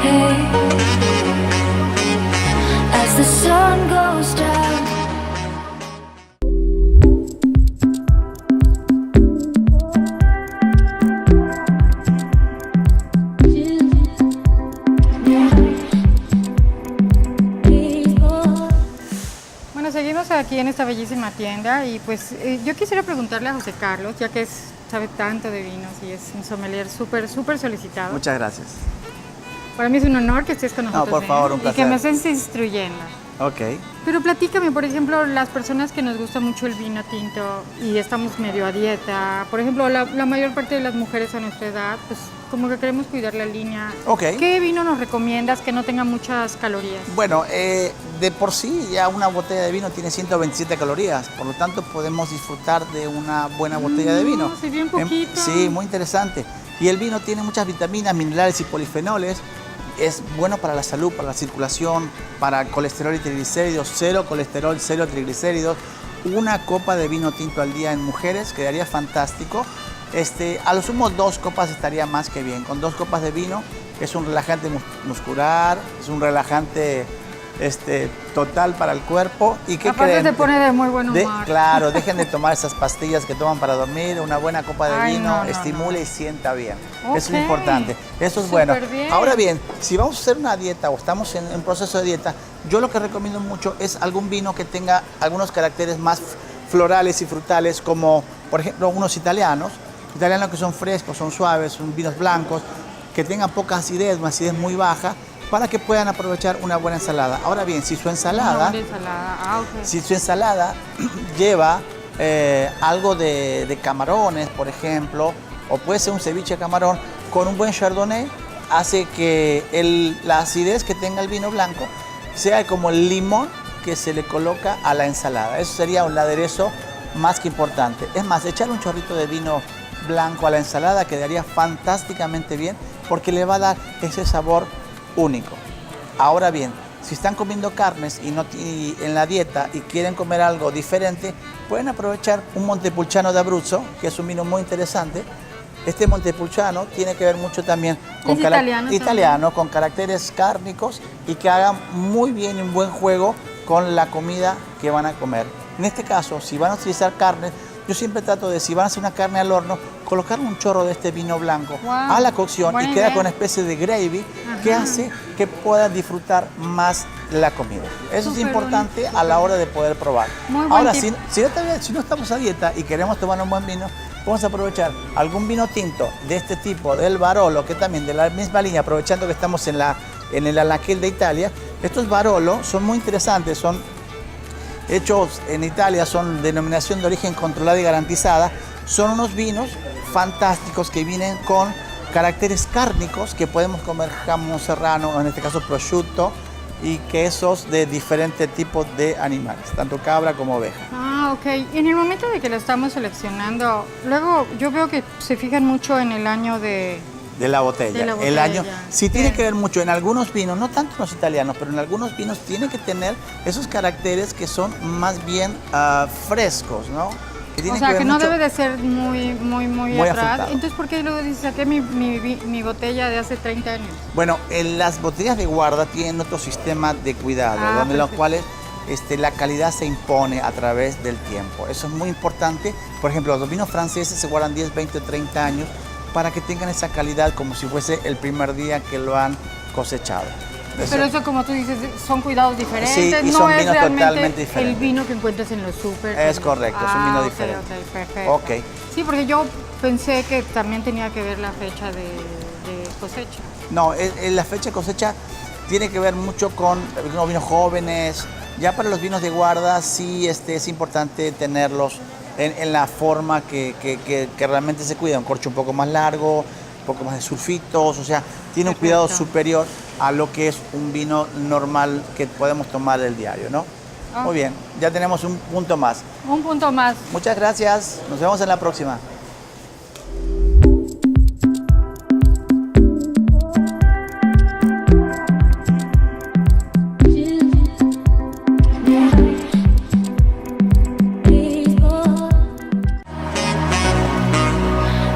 Hey, as the sun goes down. Bueno, seguimos aquí en esta bellísima tienda y pues yo quisiera preguntarle a José Carlos, ya que sabe tanto de vinos y es un sommelier súper solicitado. Muchas gracias. Para mí es un honor que estés con nosotros. No, por favor, un y placer. que me estés instruyendo. Ok. Pero platícame, por ejemplo, las personas que nos gusta mucho el vino tinto y estamos medio a dieta, por ejemplo, la mayor parte de las mujeres a nuestra edad, pues como que queremos cuidar la línea. Ok. ¿Qué vino nos recomiendas que no tenga muchas calorías? Bueno, de por sí ya una botella de vino tiene 127 calorías, por lo tanto podemos disfrutar de una buena botella de vino. Sí, bien poquito. Sí, muy interesante. Y el vino tiene muchas vitaminas, minerales y polifenoles. Es bueno para la salud, para la circulación, para colesterol y triglicéridos, cero colesterol, cero triglicéridos. Una copa de vino tinto al día en mujeres quedaría fantástico. A lo sumo 2 copas estaría más que bien. Con 2 copas de vino es un relajante muscular, es un relajante total para el cuerpo. ¿Y qué Aparte creen? te pone de muy buen humor. Claro, dejen de tomar esas pastillas que toman para dormir. Una buena copa de vino estimula y sienta bien. Ok. Eso es importante. Eso es bueno. Superbién. Ahora bien, si vamos a hacer una dieta o estamos en proceso de dieta, yo lo que recomiendo mucho es algún vino que tenga algunos caracteres más florales y frutales, como por ejemplo unos italianos que son frescos, son suaves, son vinos blancos, que tengan poca acidez, una acidez muy baja, para que puedan aprovechar una buena ensalada. Ahora bien, si su ensalada, si su ensalada lleva algo de camarones, por ejemplo, o puede ser un ceviche de camarón, con un buen chardonnay, hace que la acidez que tenga el vino blanco sea como el limón que se le coloca a la ensalada. Eso sería un aderezo más que importante. Es más, echar un chorrito de vino blanco a la ensalada quedaría fantásticamente bien, porque le va a dar ese sabor único. Ahora bien, si están comiendo carnes y en la dieta y quieren comer algo diferente, pueden aprovechar un Montepulciano de Abruzzo, que es un vino muy interesante. Este Montepulciano tiene que ver mucho también con italiano, con caracteres cárnicos, y que hagan muy bien un buen juego con la comida que van a comer. En este caso, si van a utilizar carnes, yo siempre trato de, si van a hacer una carne al horno, colocarle un chorro de este vino blanco a la cocción y queda con una especie de gravy que hace que puedan disfrutar más la comida. Eso es importante a la hora de poder probar. Ahora, si no estamos a dieta y queremos tomar un buen vino, vamos a aprovechar algún vino tinto de este tipo, del Barolo, que también de la misma línea, aprovechando que estamos en el Anaquel de Italia. Estos Barolo son muy interesantes, son hechos en Italia, son denominación de origen controlada y garantizada. Son unos vinos fantásticos que vienen con caracteres cárnicos, que podemos comer jamón serrano, o en este caso prosciutto, y quesos de diferentes tipos de animales, tanto cabra como oveja. Ah, ok. Y en el momento de que lo estamos seleccionando, luego yo veo que se fijan mucho en el año de la botella. El año sí tiene que ver mucho en algunos vinos, no tanto en los italianos, pero en algunos vinos tiene que tener esos caracteres que son más bien frescos, ¿no? O sea, que no debe de ser muy atrás. Afrutado. Entonces, ¿por qué luego dices, saqué mi botella de hace 30 años? Bueno, las botellas de guarda tienen otro sistema de cuidado, donde los cuales la calidad se impone a través del tiempo. Eso es muy importante. Por ejemplo, los vinos franceses se guardan 10, 20, 30 años para que tengan esa calidad como si fuese el primer día que lo han cosechado. Pero eso, como tú dices, son cuidados diferentes. Sí, y no son es vinos realmente totalmente diferentes. el vino que encuentras en los súper. Es correcto, es un vino diferente. Ok, perfecto. Ok. Sí, porque yo pensé que también tenía que ver la fecha de cosecha. No, la fecha de cosecha tiene que ver mucho con los vinos jóvenes. Ya para los vinos de guarda sí es importante tenerlos en la forma que realmente se cuida. Un corcho un poco más largo, un poco más de sulfitos, o sea, tiene un cuidado superior a lo que es un vino normal que podemos tomar del diario, ¿no? Muy bien, ya tenemos un punto más. Un punto más. Muchas gracias, nos vemos en la próxima.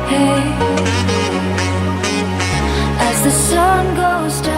Hey, as the sun goes down.